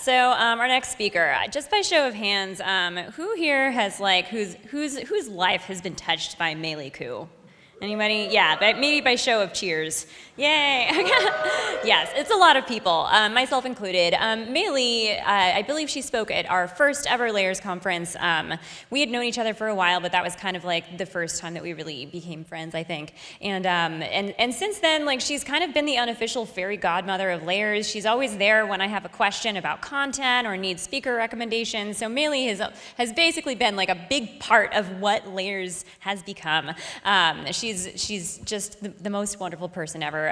Our next speaker, just by show of hands, who here has whose life has been touched by melee coup? Anybody? Yeah, but maybe by show of cheers. Yay! Yes, it's a lot of people, myself included. Maylee, I believe she spoke at our first ever Layers conference. We had known each other for a while, but that was kind of like the first time that we really became friends, I think. And since then, like, she's kind of been the unofficial fairy godmother of Layers. She's always there when I have a question about content or need speaker recommendations. So Maylee has basically been like a big part of what Layers has become. She's just the most wonderful person ever.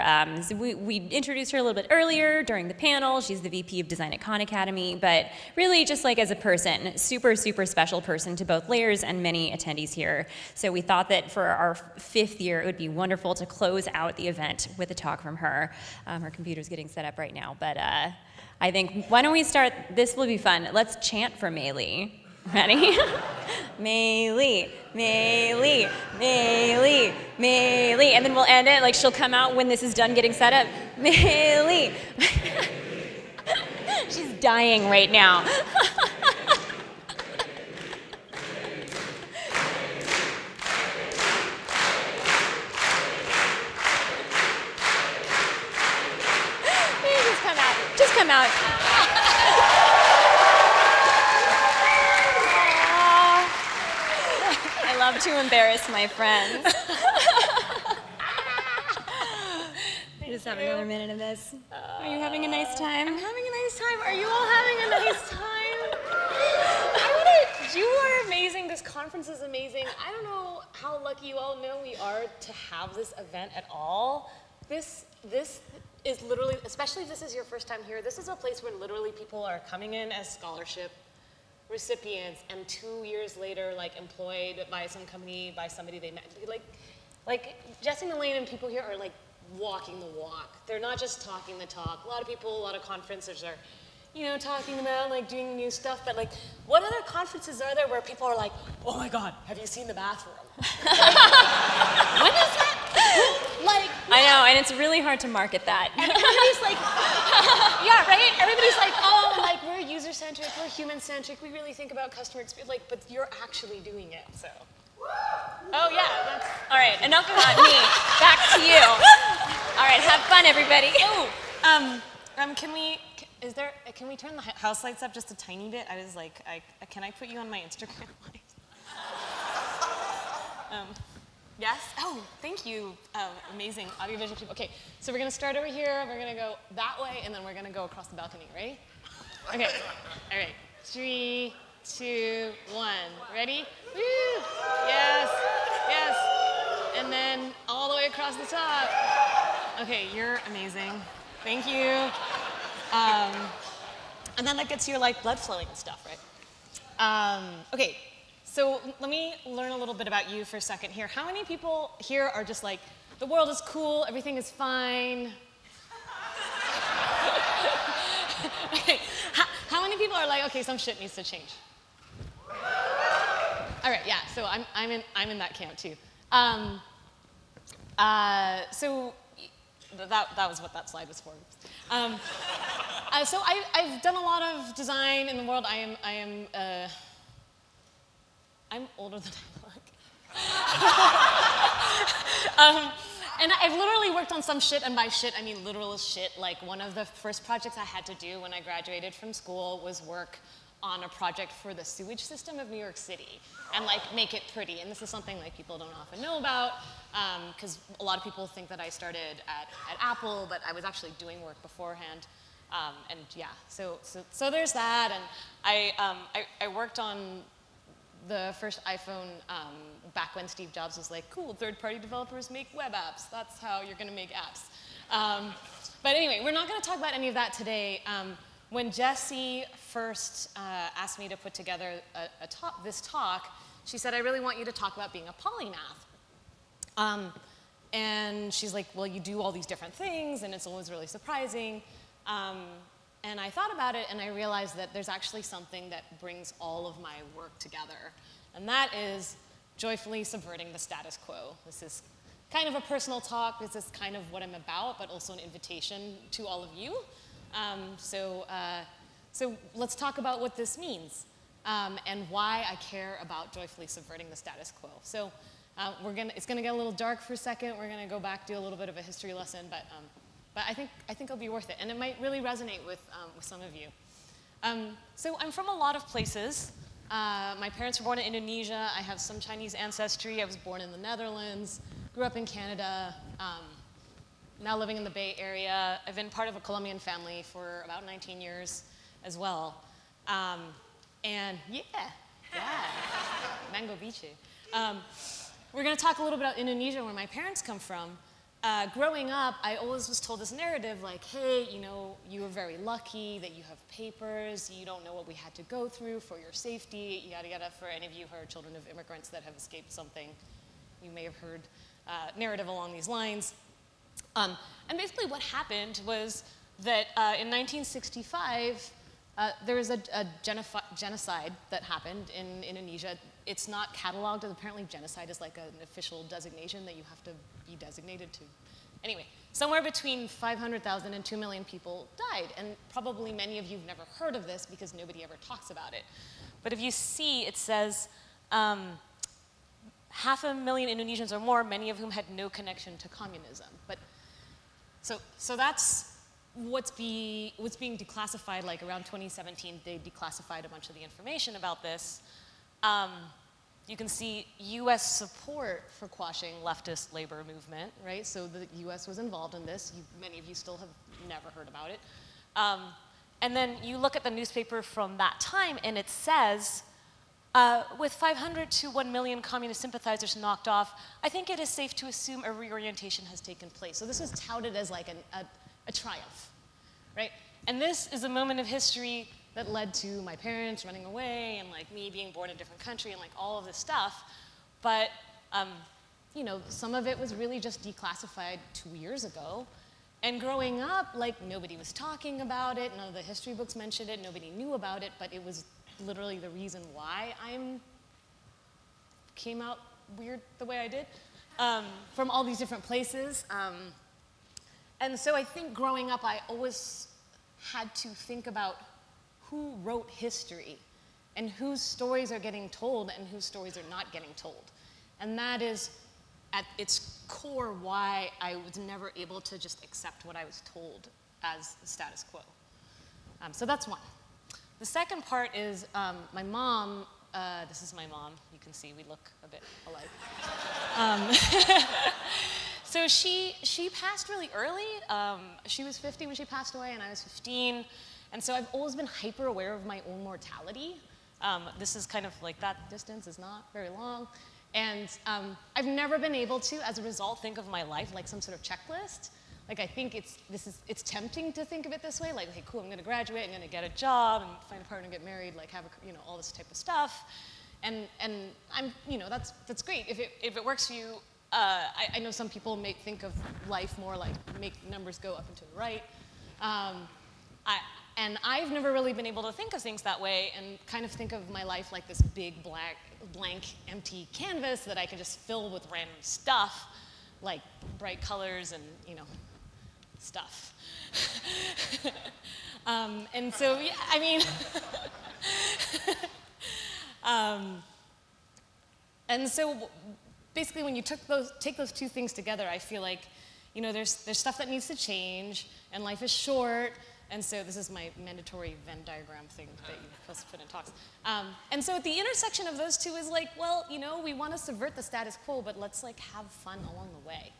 So we introduced her a little bit earlier during the panel. She's the VP of Design at Khan Academy, but really just like as a person, super, super special person to both Layers and many attendees here. So we thought that for our 5th year, it would be wonderful to close out the event with a talk from her. Her computer's getting set up right now, but I think, why don't we start, this will be fun. Let's chant for Maylee. Ready? Maylee, Maylee, Maylee, Maylee. And then we'll end it, like she'll come out when this is done getting set up. Maylee. She's dying right now. Just come out. I love to embarrass my friends. Just have another minute of this. Are you having a nice time? I'm having a nice time. Are you all having a nice time? You are amazing. This conference is amazing. I don't know how lucky you all know we are to have this event at all. This is literally, especially if this is your first time here, this is a place where literally people are coming in as scholarship recipients and 2 years later, like, employed by some company, by somebody they met. Like Jesse and Elaine and people here are like walking the walk. They're not just talking the talk. A lot of people, a lot of conferences are, you know, talking about like doing new stuff, but like, what other conferences are there where people are like, oh my God, have you seen the bathroom? When is that? Like, yeah. I know, and it's really hard to market that. And everybody's like, yeah, right? Everybody's like, oh, like, we're user-centric, we're human-centric, we really think about customer experience, like, but you're actually doing it, so. Oh, yeah, that's... All right, enough about me. Back to you. All right, have fun, everybody. Oh, can we turn the house lights up just a tiny bit? I was like, can I put you on my Instagram live? Yes? Oh, thank you, amazing audiovisual people. Okay, so we're gonna start over here, we're gonna go that way, and then we're gonna go across the balcony, ready? Okay, all right, 3, 2, 1, ready? Woo! Yes, yes, and then all the way across the top. Okay, you're amazing, thank you. And then that gets your, like, blood flowing and stuff, right? Okay. So let me learn a little bit about you for a second here. How many people here are just like, the world is cool, everything is fine? Okay. How many people are like, okay, some shit needs to change? All right, yeah, so I'm in that camp too. So that was what that slide was for. So I've done a lot of design in the world. I'm older than I look. And I've literally worked on some shit, and by shit, I mean literal shit. Like, one of the first projects I had to do when I graduated from school was work on a project for the sewage system of New York City and, like, make it pretty. And this is something, like, people don't often know about, because a lot of people think that I started at Apple, but I was actually doing work beforehand. And yeah, so there's that, and I worked on the first iPhone back when Steve Jobs was like, cool, third-party developers make web apps. That's how you're going to make apps. But anyway, we're not going to talk about any of that today. When Jessie first asked me to put together this talk, she said, I really want you to talk about being a polymath. And she's like, well, you do all these different things, and it's always really surprising. And I thought about it, and I realized that there's actually something that brings all of my work together, and that is joyfully subverting the status quo. This is kind of a personal talk. This is kind of what I'm about, but also an invitation to all of you. So So let's talk about what this means and why I care about joyfully subverting the status quo. So it's gonna get a little dark for a second. We're gonna go back, do a little bit of a history lesson, but I think it'll be worth it, and it might really resonate with some of you. So I'm from a lot of places. My parents were born in Indonesia. I have some Chinese ancestry. I was born in the Netherlands, grew up in Canada, now living in the Bay Area. I've been part of a Colombian family for about 19 years as well. And mango biche. We're gonna talk a little bit about Indonesia, where my parents come from. Growing up, I always was told this narrative like, hey, you know, you were very lucky that you have papers, you don't know what we had to go through for your safety, yada yada. For any of you who are children of immigrants that have escaped something, you may have heard narrative along these lines. And basically what happened was that in 1965, there was a genocide that happened in Indonesia. It's not cataloged, and apparently genocide is like an official designation that you have to be designated to. Anyway, somewhere between 500,000 and 2 million people died, and probably many of you have never heard of this because nobody ever talks about it. But if you see, it says 500,000 Indonesians or more, many of whom had no connection to communism. But so that's what's being declassified. Like around 2017, they declassified a bunch of the information about this. You can see US support for quashing leftist labor movement, right? So the US was involved in this. Many of you still have never heard about it. And then you look at the newspaper from that time, and it says, with 500 to 1 million communist sympathizers knocked off, I think it is safe to assume a reorientation has taken place. So this was touted as like a triumph, right? And this is a moment of history that led to my parents running away and like me being born in a different country and like all of this stuff. But, you know, some of it was really just declassified 2 years ago. And growing up, like nobody was talking about it, none of the history books mentioned it, nobody knew about it, but it was literally the reason why I came out weird the way I did, from all these different places. And so I think growing up, I always had to think about who wrote history and whose stories are getting told and whose stories are not getting told. And that is at its core why I was never able to just accept what I was told as the status quo. So that's one. The second part is my mom, this is my mom, you can see we look a bit alike. So she passed really early. She was 50 when she passed away and I was 15. And so I've always been hyper aware of my own mortality. This is kind of like that distance is not very long. And I've never been able to, as a result, think of my life like some sort of checklist. Like I think it's tempting to think of it this way, like, okay, cool, I'm gonna graduate, I'm gonna get a job, and find a partner, and get married, like have a, you know, all this type of stuff. And I'm, you know, that's great. If it works for you, I know some people may think of life more like make numbers go up and to the right. And I've never really been able to think of things that way and kind of think of my life like this big, blank, empty canvas that I can just fill with random stuff, like bright colors and, you know, stuff. And so, yeah, I mean, and so basically when you take those two things together, I feel like, you know, there's stuff that needs to change, and life is short. And so this is my mandatory Venn diagram thing that you're supposed to put in talks. And so at the intersection of those two is like, well, you know, we want to subvert the status quo, but let's like have fun along the way.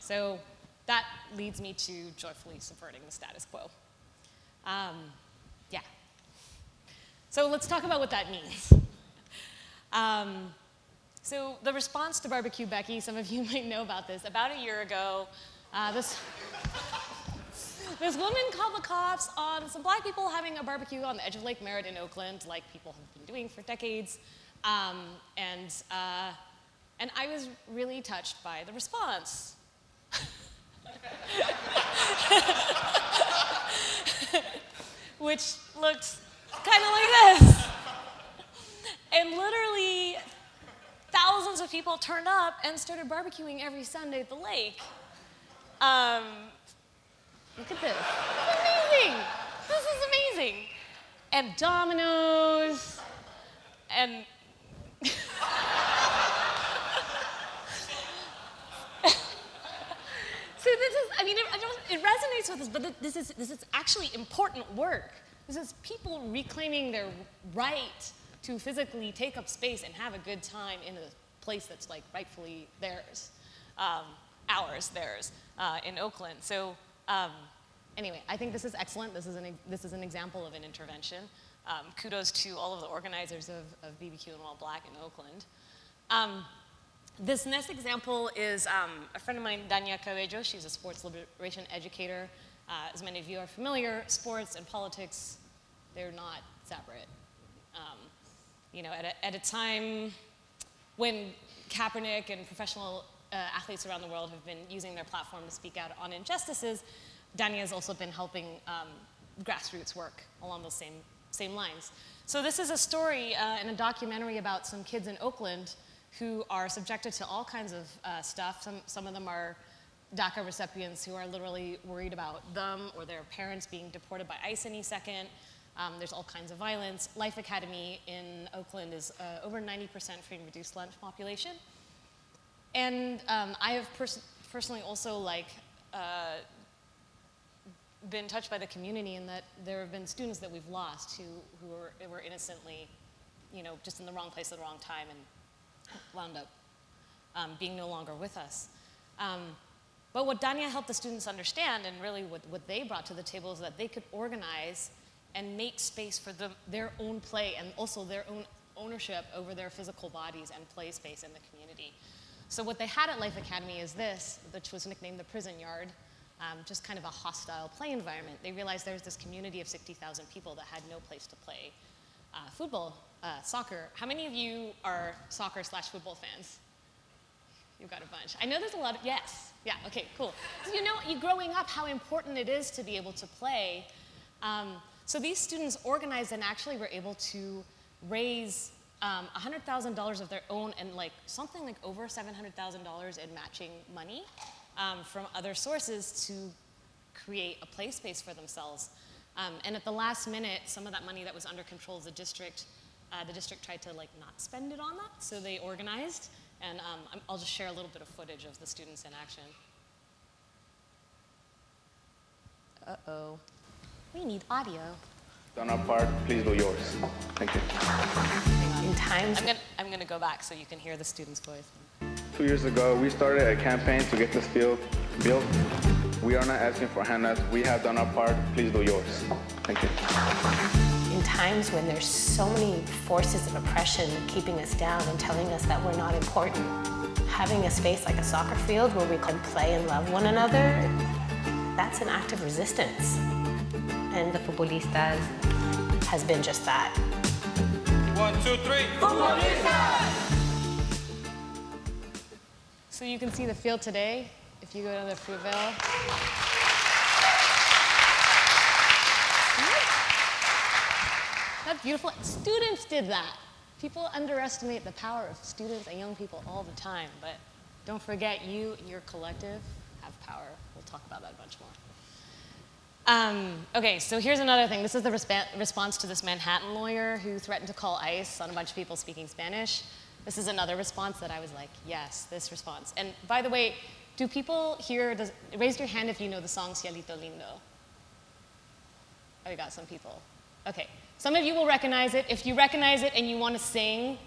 So that leads me to joyfully subverting the status quo. Yeah. So let's talk about what that means. So the response to Barbecue Becky, some of you might know about this. About a year ago, this woman called the cops on some black people having a barbecue on the edge of Lake Merritt in Oakland, like people have been doing for decades. And I was really touched by the response. Which looked kind of like this. And literally, thousands of people turned up and started barbecuing every Sunday at the lake. Look at this. Amazing. This is amazing. And dominoes, and so this is, I mean, it resonates with us, but this is actually important work. This is people reclaiming their right to physically take up space and have a good time in a place that's like rightfully theirs, theirs, in Oakland. So anyway, I think this is excellent. This is an example of an intervention. Kudos to all of the organizers of BBQ and While Black in Oakland. This next example is a friend of mine, Dania Cabello. She's a sports liberation educator. As many of you are familiar, sports and politics, they're not separate. You know, at a time when Kaepernick and professional athletes around the world have been using their platform to speak out on injustices, Dania has also been helping grassroots work along those same lines. So this is a story in a documentary about some kids in Oakland who are subjected to all kinds of stuff. Some of them are DACA recipients who are literally worried about them or their parents being deported by ICE any second. There's all kinds of violence. Life Academy in Oakland is over 90% free and reduced lunch population. And I have personally also been touched by the community in that there have been students that we've lost who were innocently, you know, just in the wrong place at the wrong time and wound up being no longer with us. But what Dania helped the students understand, and really what they brought to the table, is that they could organize and make space for their own play and also their own ownership over their physical bodies and play space in the community. So what they had at Life Academy is this, which was nicknamed the prison yard, just kind of a hostile play environment. They realized there's this community of 60,000 people that had no place to play football, soccer. How many of you are soccer/football fans? You've got a bunch. I know there's a lot of, yes. Yeah, okay, cool. So you know, growing up, how important it is to be able to play. So these students organized and actually were able to raise $100,000 of their own and something like over $700,000 in matching money from other sources to create a play space for themselves. And at the last minute, some of that money that was under control of the district tried to not spend it on that, so they organized. And I'll just share a little bit of footage of the students in action. Uh-oh. We need audio. Done our part, please do yours. Thank you. In times, I'm gonna go back so you can hear the student's voice. 2 years ago, we started a campaign to get this field built. We are not asking for handouts. We have done our part, please do yours. Thank you. In times when there's so many forces of oppression keeping us down and telling us that we're not important, having a space like a soccer field where we can play and love one another, that's an act of resistance. And the Futbolistas has been just that. 1, 2, 3. Futbolistas! So you can see the field today if you go to the Fruitville. That's beautiful. Students did that. People underestimate the power of students and young people all the time, but don't forget, you and your collective have power. We'll talk about that a bunch more. Okay, so here's another thing. This is the response to this Manhattan lawyer who threatened to call ICE on a bunch of people speaking Spanish. This is another response that I was like, yes, this response. And by the way, do people here, raise your hand if you know the song Cielito Lindo. Oh, we got some people. Okay, some of you will recognize it. If you recognize it and you want to sing,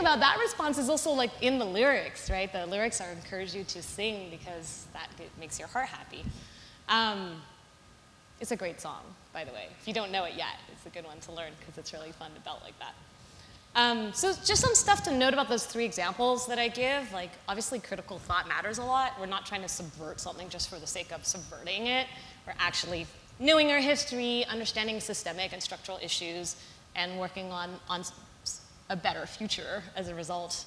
that response is also in the lyrics, right? The lyrics are encourage you to sing because that makes your heart happy. It's a great song, by the way. If you don't know it yet, it's a good one to learn because it's really fun to belt like that. So just some stuff to note about those 3 examples that I give. Obviously critical thought matters a lot. We're not trying to subvert something just for the sake of subverting it. We're actually knowing our history, understanding systemic and structural issues, and working on a better future as a result.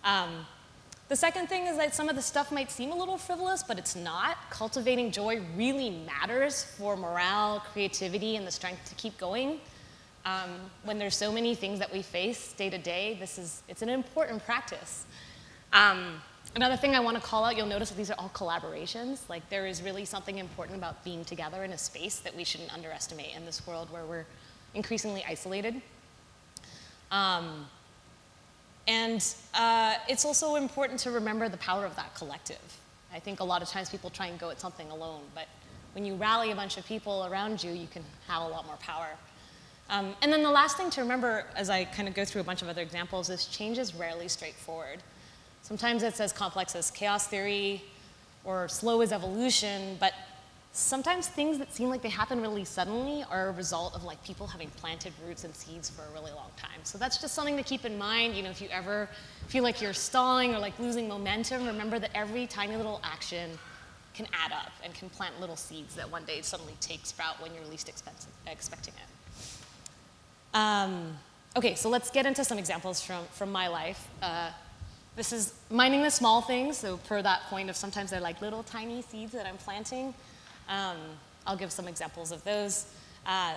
The second thing is that some of the stuff might seem a little frivolous, but it's not. Cultivating joy really matters for morale, creativity, and the strength to keep going. When there's so many things that we face day to day, it's an important practice. Another thing I want to call out, you'll notice that these are all collaborations. Like, there is really something important about being together in a space that we shouldn't underestimate in this world where we're increasingly isolated. It's also important to remember the power of that collective. I think a lot of times people try and go at something alone, but when you rally a bunch of people around you, you can have a lot more power. And then the last thing to remember, as I kind of go through a bunch of other examples, is change is rarely straightforward. Sometimes it's as complex as chaos theory or slow as evolution, but sometimes things that seem like they happen really suddenly are a result of like people having planted roots and seeds for a really long time. So that's just something to keep in mind. You know, if you ever feel like you're stalling or like losing momentum, remember that every tiny little action can add up and can plant little seeds that one day suddenly take sprout when you're least expecting it. Okay, so let's get into some examples from my life. This is minding the small things, so per that point of sometimes they're like little tiny seeds that I'm planting. I'll give some examples of those.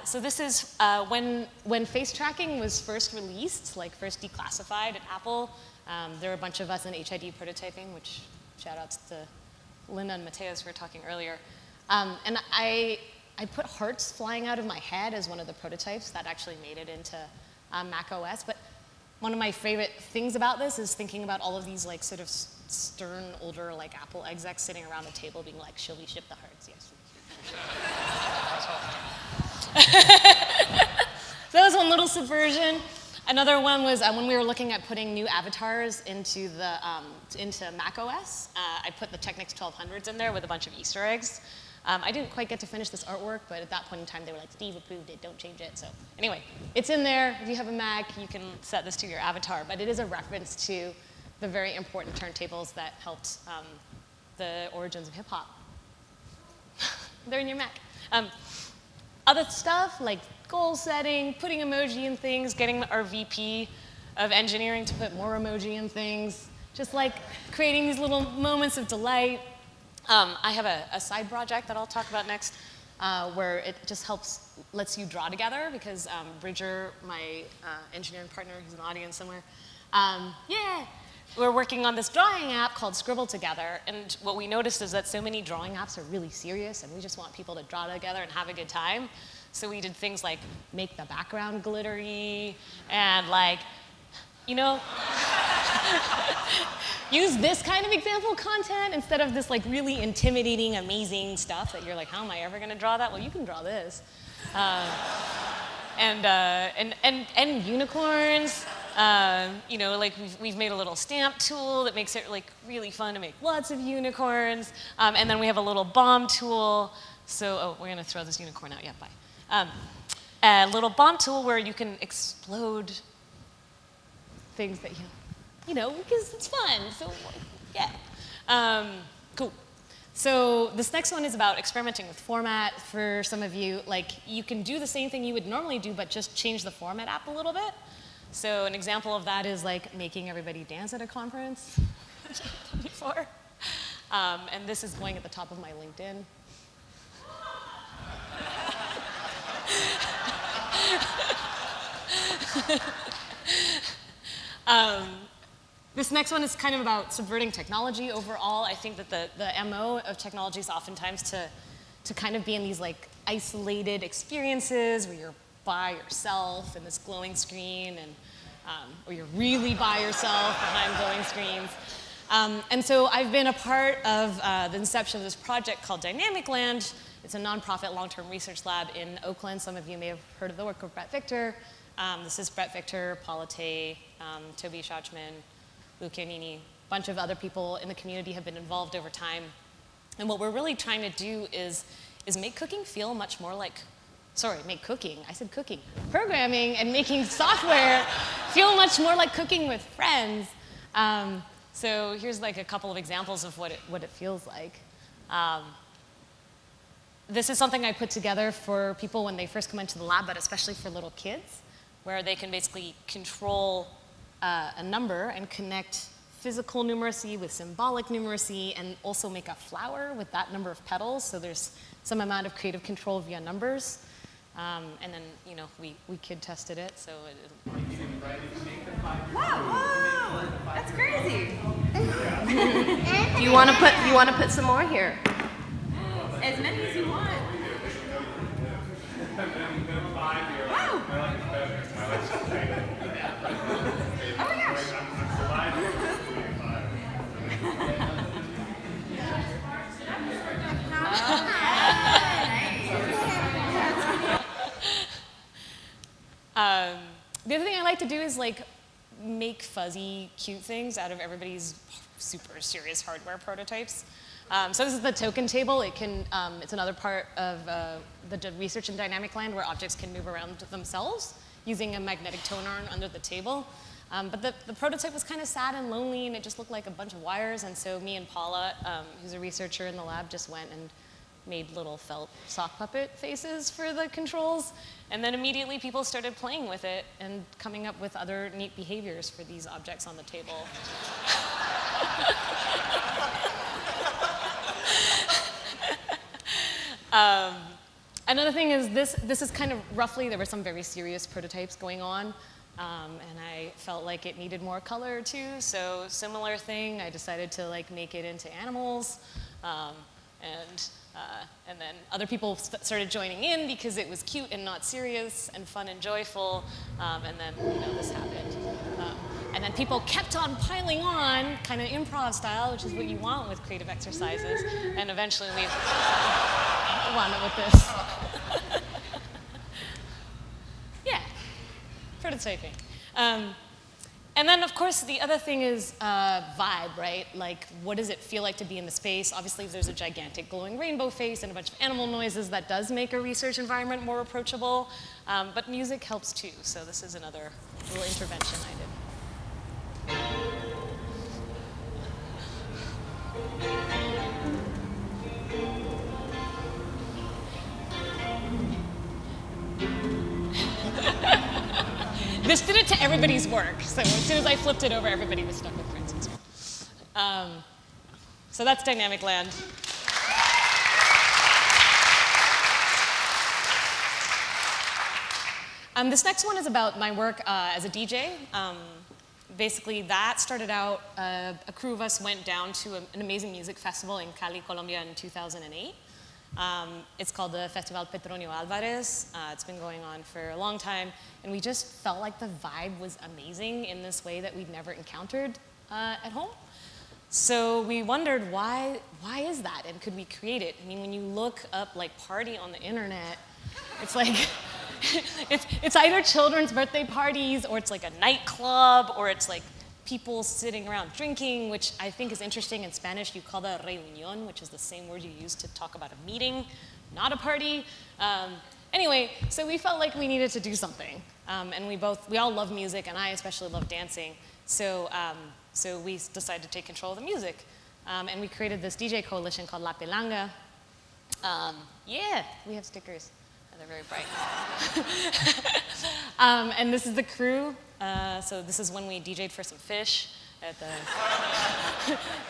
So this is when face tracking was first released, like first declassified at Apple. There were a bunch of us in HID prototyping, which shout outs to Linda and Mateus who were talking earlier. And I put hearts flying out of my head as one of the prototypes that actually made it into Mac OS. But one of my favorite things about this is thinking about all of these like sort of stern, older like Apple execs sitting around the table being like, shall we ship the hearts? Yes. So that was one little subversion. Another one was when we were looking at putting new avatars into Mac OS. I put the Technics 1200s in there with a bunch of Easter eggs. I didn't quite get to finish this artwork, but at that point in time, they were like, Steve approved it, don't change it. So anyway, it's in there. If you have a Mac, you can set this to your avatar. But it is a reference to the very important turntables that helped the origins of hip hop. They're in your Mac. Other stuff like goal setting, putting emoji in things, getting our VP of engineering to put more emoji in things, just like creating these little moments of delight. I have a side project that I'll talk about next where it just lets you draw together because Bridger, my engineering partner, who's in the audience somewhere, we're working on this drawing app called Scribble Together, and what we noticed is that so many drawing apps are really serious, and we just want people to draw together and have a good time. So we did things like make the background glittery, and like, you know, use this kind of example content instead of this like really intimidating, amazing stuff that you're like, how am I ever gonna draw that? Well, you can draw this. And unicorns. You know, like we've made a little stamp tool that makes it like really fun to make lots of unicorns. And then we have a little bomb tool. So, we're gonna throw this unicorn out. Yeah, bye. A little bomb tool where you can explode things that you know, because it's fun. So, yeah. Cool. So this next one is about experimenting with format. For some of you, like you can do the same thing you would normally do, but just change the format app a little bit. So an example of that is like making everybody dance at a conference. Before. And this is going at the top of my LinkedIn. This next one is kind of about subverting technology overall. I think that the MO of technology is oftentimes to kind of be in these like isolated experiences where you're by yourself in this glowing screen, and or you're really by yourself behind glowing screens. And so I've been a part of the inception of this project called Dynamic Land. It's a nonprofit long-term research lab in Oakland. Some of you may have heard of the work of Brett Victor. This is Brett Victor, Paula Tay, Toby Schachman, Lou Chianini. A bunch of other people in the community have been involved over time. And what we're really trying to do is make cooking feel much more like, make cooking, I said cooking. Programming and making software feel much more like cooking with friends. So here's like a couple of examples of what it feels like. This is something I put together for people when they first come into the lab, but especially for little kids, where they can basically control a number and connect physical numeracy with symbolic numeracy and also make a flower with that number of petals. So there's some amount of creative control via numbers. And then, you know, we kid tested it, so Wow, that's crazy. You want to put some more here? As many as you want. Wow. Oh my gosh. The other thing I like to do is like make fuzzy, cute things out of everybody's super serious hardware prototypes. So this is the token table. It's another part of the research in dynamic land where objects can move around themselves using a magnetic toner under the table. But the prototype was kind of sad and lonely, and it just looked like a bunch of wires. And so me and Paula, who's a researcher in the lab, just went and made little felt sock puppet faces for the controls. And then immediately people started playing with it and coming up with other neat behaviors for these objects on the table. Another thing is this is kind of roughly, there were some very serious prototypes going on, and I felt like it needed more color too, so similar thing, I decided to like make it into animals, and then other people started joining in because it was cute and not serious and fun and joyful, and then, you know, this happened. And then people kept on piling on, kind of improv style, which is what you want with creative exercises, and eventually we wound up with this. Yeah, prototyping. And then, of course, the other thing is vibe, right? Like, what does it feel like to be in the space? Obviously, there's a gigantic glowing rainbow face and a bunch of animal noises that does make a research environment more approachable. But music helps too, so this is another little intervention I did. This did it to everybody's work. So as soon as I flipped it over, everybody was stuck with Francis. So that's dynamic land. This next one is about my work as a DJ. Basically, that started out, a crew of us went down to an amazing music festival in Cali, Colombia in 2008. It's called the Festival Petronio Alvarez. It's been going on for a long time, and we just felt like the vibe was amazing in this way that we'd never encountered at home. So we wondered, why is that, and could we create it? I mean, when you look up like party on the internet, it's like, it's either children's birthday parties, or it's like a nightclub, or it's like people sitting around drinking, which I think is interesting. In Spanish, you call that reunión, which is the same word you use to talk about a meeting, not a party. Anyway, so we felt like we needed to do something. And we all love music, and I especially love dancing. So we decided to take control of the music. And we created this DJ coalition called La Pelanga. Yeah, we have stickers. They're very bright. And this is the crew. So this is when we DJ'd for some fish at the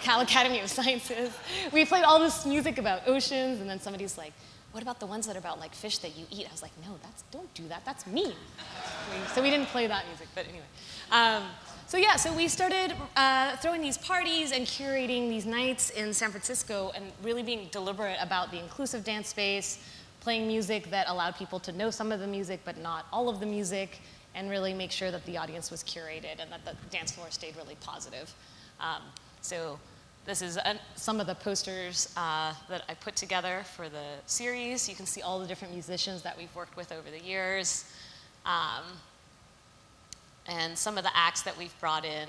Cal Academy of Sciences. We played all this music about oceans, and then somebody's like, what about the ones that are about like fish that you eat? I was like, no, don't do that, that's mean. So we didn't play that music, but anyway. So we started throwing these parties and curating these nights in San Francisco and really being deliberate about the inclusive dance space, playing music that allowed people to know some of the music but not all of the music, and really make sure that the audience was curated and that the dance floor stayed really positive. So this is some of the posters that I put together for the series. You can see all the different musicians that we've worked with over the years. And some of the acts that we've brought in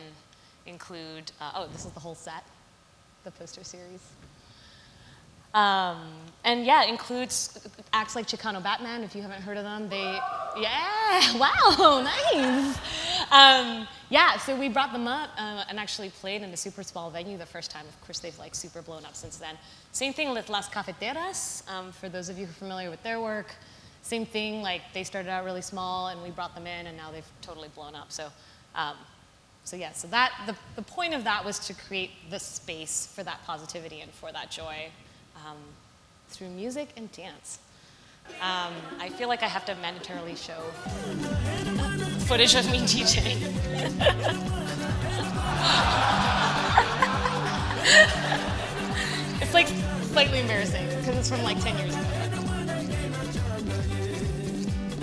include, this is the whole set, the poster series. And yeah, it includes acts like Chicano Batman, if you haven't heard of them. Wow, nice. So we brought them up and actually played in a super small venue the first time. Of course, they've like super blown up since then. Same thing with Las Cafeteras, for those of you who are familiar with their work. Same thing, like they started out really small and we brought them in and now they've totally blown up. So So the point of that was to create the space for that positivity and for that joy through music and dance. I feel like I have to mandatorily show footage of me DJing. It's like slightly embarrassing because it's from like 10 years ago.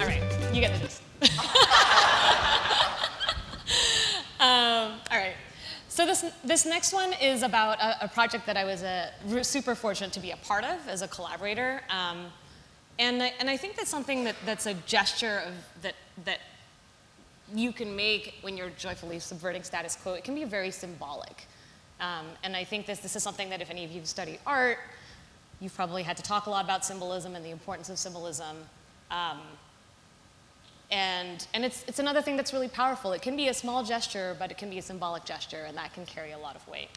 All right, you get the gist. All right, so this next one is about a project that I was super fortunate to be a part of as a collaborator. And I think that's something that's a gesture that you can make when you're joyfully subverting status quo. It can be very symbolic. And I think this is something that if any of you have studied art, you've probably had to talk a lot about symbolism and the importance of symbolism. And it's another thing that's really powerful. It can be a small gesture, but it can be a symbolic gesture, and that can carry a lot of weight.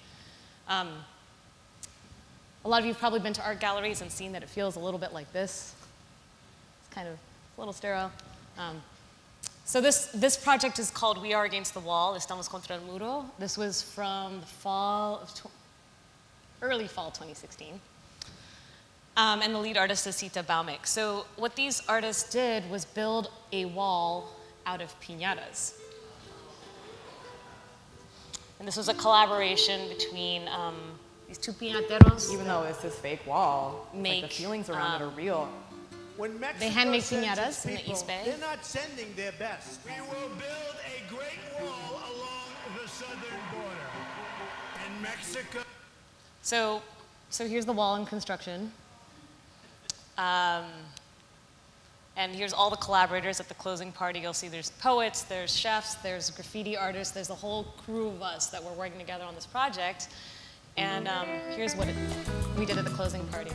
A lot of you have probably been to art galleries and seen that it feels a little bit like this. It's kind of a little sterile. So this project is called We Are Against the Wall, Estamos contra el muro. This was from the early fall 2016. And the lead artist is Sita Baumick. So what these artists did was build a wall out of piñatas. And this was a collaboration between these two piñateros. Even though it's this fake wall, it's like the feelings around it are real. When Mexico They handmade sends piñatas its in the people, East Bay. They're not sending their best. We will build a great wall along the southern border. And Mexico. So here's the wall in construction. And here's all the collaborators at the closing party. You'll see there's poets, there's chefs, there's graffiti artists, there's a whole crew of us that were working together on this project. And here's what we did at the closing party.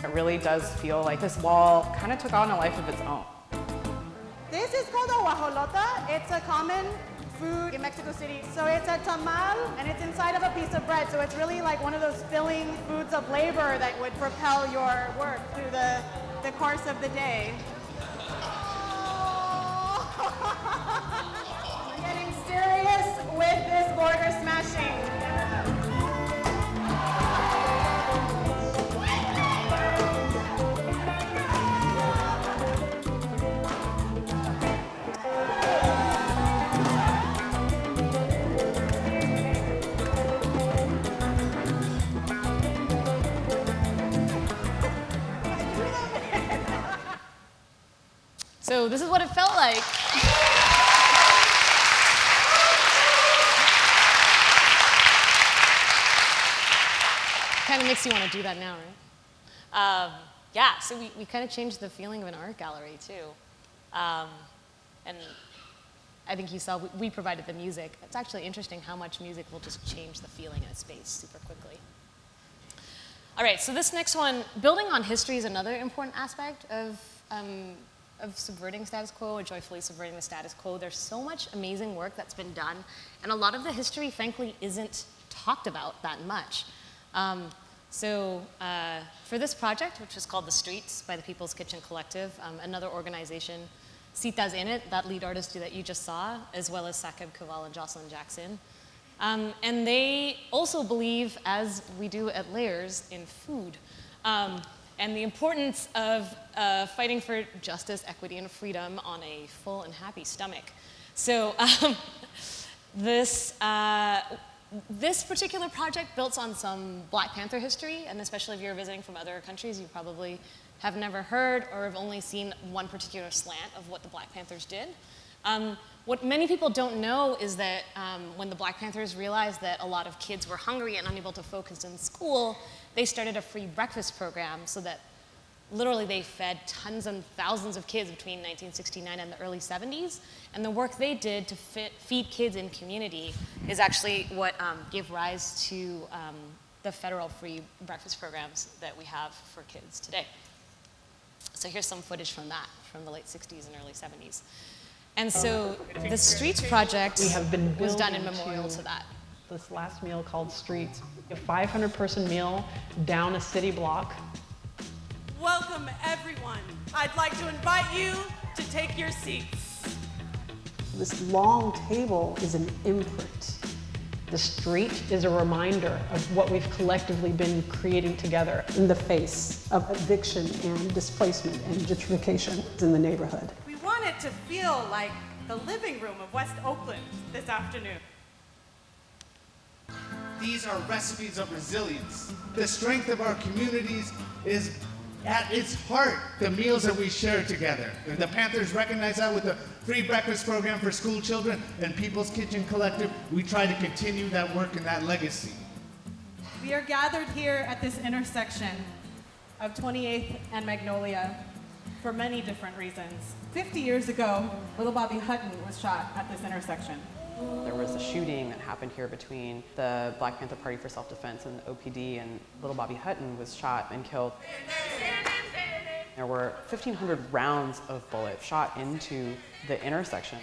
It really does feel like this wall kind of took on a life of its own. This is called a guajolota. It's a common food in Mexico City. So it's a tamal, and it's inside of a piece of bread. So it's really like one of those filling foods of labor that would propel your work through the course of the day. We're getting serious with this border smashing. So this is what it felt like. Kind of makes you want to do that now, right? Yeah, so we kind of changed the feeling of an art gallery too. And I think you saw we provided the music. It's actually interesting how much music will just change the feeling in a space super quickly. All right, so this next one, building on history is another important aspect of subverting status quo or joyfully subverting the status quo. There's so much amazing work that's been done, and a lot of the history, frankly, isn't talked about that much. For this project, which is called The Streets by the People's Kitchen Collective, another organization, Sita's in it, that lead artist that you just saw, as well as Sakeb Kaval and Jocelyn Jackson. And they also believe, as we do at Layers, in food. And the importance of fighting for justice, equity, and freedom on a full and happy stomach. So this particular project built on some Black Panther history, and especially if you're visiting from other countries, you probably have never heard or have only seen one particular slant of what the Black Panthers did. What many people don't know is that when the Black Panthers realized that a lot of kids were hungry and unable to focus in school, they started a free breakfast program so that literally they fed tons and thousands of kids between 1969 and the early 70s. And the work they did to feed kids in community is actually what gave rise to the federal free breakfast programs that we have for kids today. So here's some footage from that, from the late 60s and early 70s. And so the Streets project was done in memorial to that. This last meal called Streets, a 500-person meal down a city block. Welcome, everyone. I'd like to invite you to take your seats. This long table is an imprint. The street is a reminder of what we've collectively been creating together in the face of eviction and displacement and gentrification in the neighborhood. We want it to feel like the living room of West Oakland this afternoon. These are recipes of resilience. The strength of our communities is at its heart the meals that we share together. And the Panthers recognize that with the free breakfast program for school children and People's Kitchen Collective. We try to continue that work and that legacy. We are gathered here at this intersection of 28th and Magnolia for many different reasons. 50 years ago, little Bobby Hutton was shot at this intersection. There was a shooting that happened here between the Black Panther Party for Self-Defense and the OPD, and little Bobby Hutton was shot and killed. There were 1,500 rounds of bullets shot into the intersection.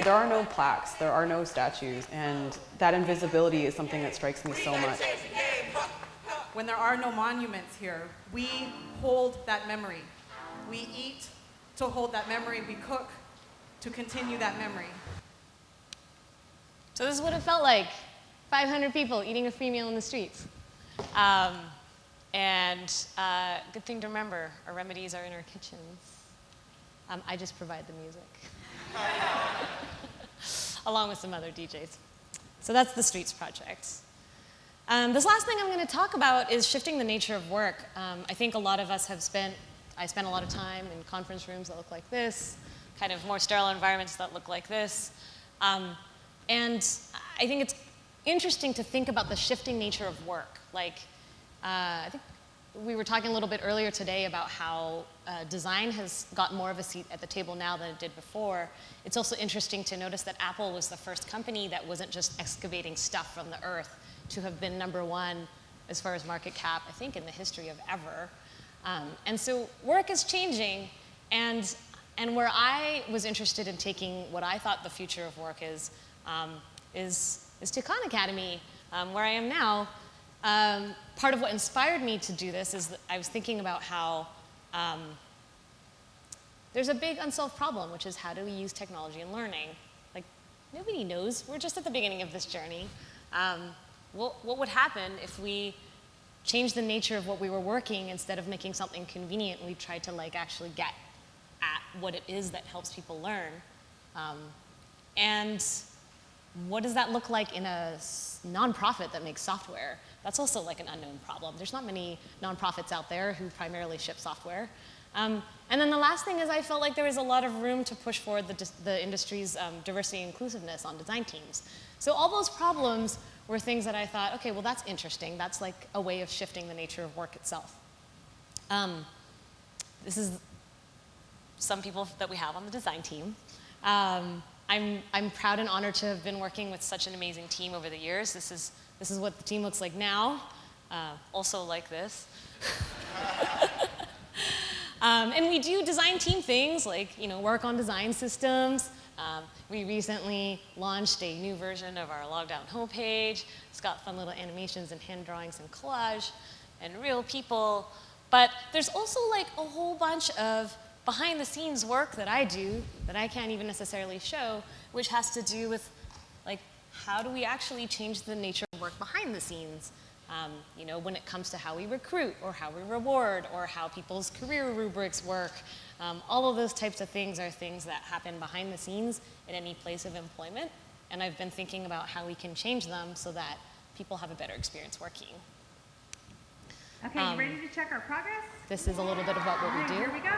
There are no plaques, there are no statues, and that invisibility is something that strikes me so much. When there are no monuments here, we hold that memory. We eat to hold that memory. We cook to continue that memory. So this is what it felt like. 500 people eating a free meal in the streets. Good thing to remember, our remedies are in our kitchens. I just provide the music. Along with some other DJs. So that's the Streets Project. This last thing I'm going to talk about is shifting the nature of work. I think a lot of us I spent a lot of time in conference rooms that look like this, kind of more sterile environments that look like this. And I think it's interesting to think about the shifting nature of work. Like, I think we were talking a little bit earlier today about how design has got more of a seat at the table now than it did before. It's also interesting to notice that Apple was the first company that wasn't just excavating stuff from the earth to have been #1 as far as market cap, I think, in the history of ever. And so work is changing, and where I was interested in taking what I thought the future of work is to Khan Academy, where I am now. Part of what inspired me to do this is that I was thinking about how there's a big unsolved problem, which is how do we use technology in learning? Like, nobody knows. We're just at the beginning of this journey. What would happen if we changed the nature of what we were working? Instead of making something convenient, we tried to actually get at what it is that helps people learn. And what does that look like in a nonprofit that makes software? That's also an unknown problem. There's not many nonprofits out there who primarily ship software. And then the last thing is I felt like there was a lot of room to push forward the industry's diversity and inclusiveness on design teams. So all those problems were things that I thought, okay, well, that's interesting. That's a way of shifting the nature of work itself. This is some people that we have on the design team. I'm proud and honored to have been working with such an amazing team over the years. This is what the team looks like now, also like this. And we do design team things like, work on design systems. We recently launched a new version of our logged-out homepage. It's got fun little animations and hand drawings and collage and real people. But there's also a whole bunch of behind-the-scenes work that I do that I can't even necessarily show, which has to do with how do we actually change the nature of work behind the scenes? When it comes to how we recruit or how we reward or how people's career rubrics work. All of those types of things are things that happen behind the scenes at any place of employment. And I've been thinking about how we can change them so that people have a better experience working. Okay, you ready to check our progress? This is a little bit about what we do. Here we go.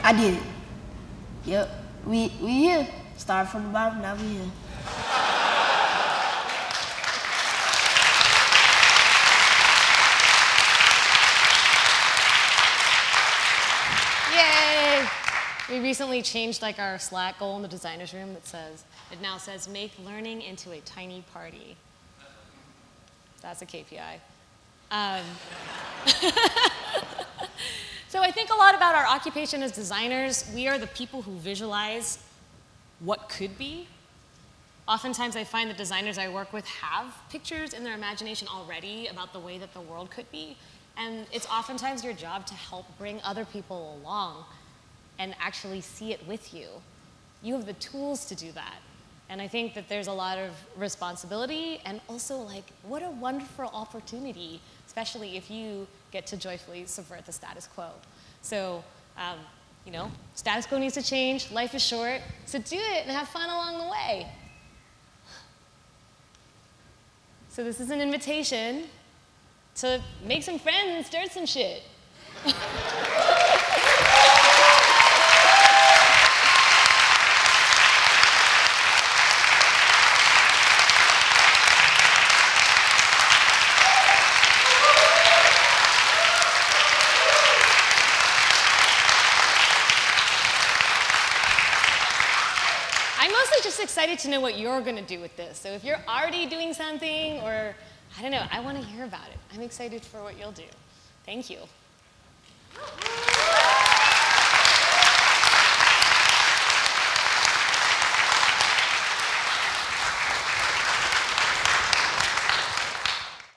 I did it. Yep. We here. Started from the bottom, now we here. We recently changed like our Slack goal in the designer's room it now says, make learning into a tiny party. That's a KPI. So I think a lot about our occupation as designers. We are the people who visualize what could be. Oftentimes I find the designers I work with have pictures in their imagination already about the way that the world could be. And it's oftentimes your job to help bring other people along and actually see it with you. You have the tools to do that. And I think that there's a lot of responsibility and also like, what a wonderful opportunity, especially if you get to joyfully subvert the status quo. So, you know, status quo needs to change, life is short, so do it and have fun along the way. So this is an invitation to make some friends and start some shit. I'm mostly just excited to know what you're going to do with this. So if you're already doing something or, I don't know, I want to hear about it. I'm excited for what you'll do. Thank you.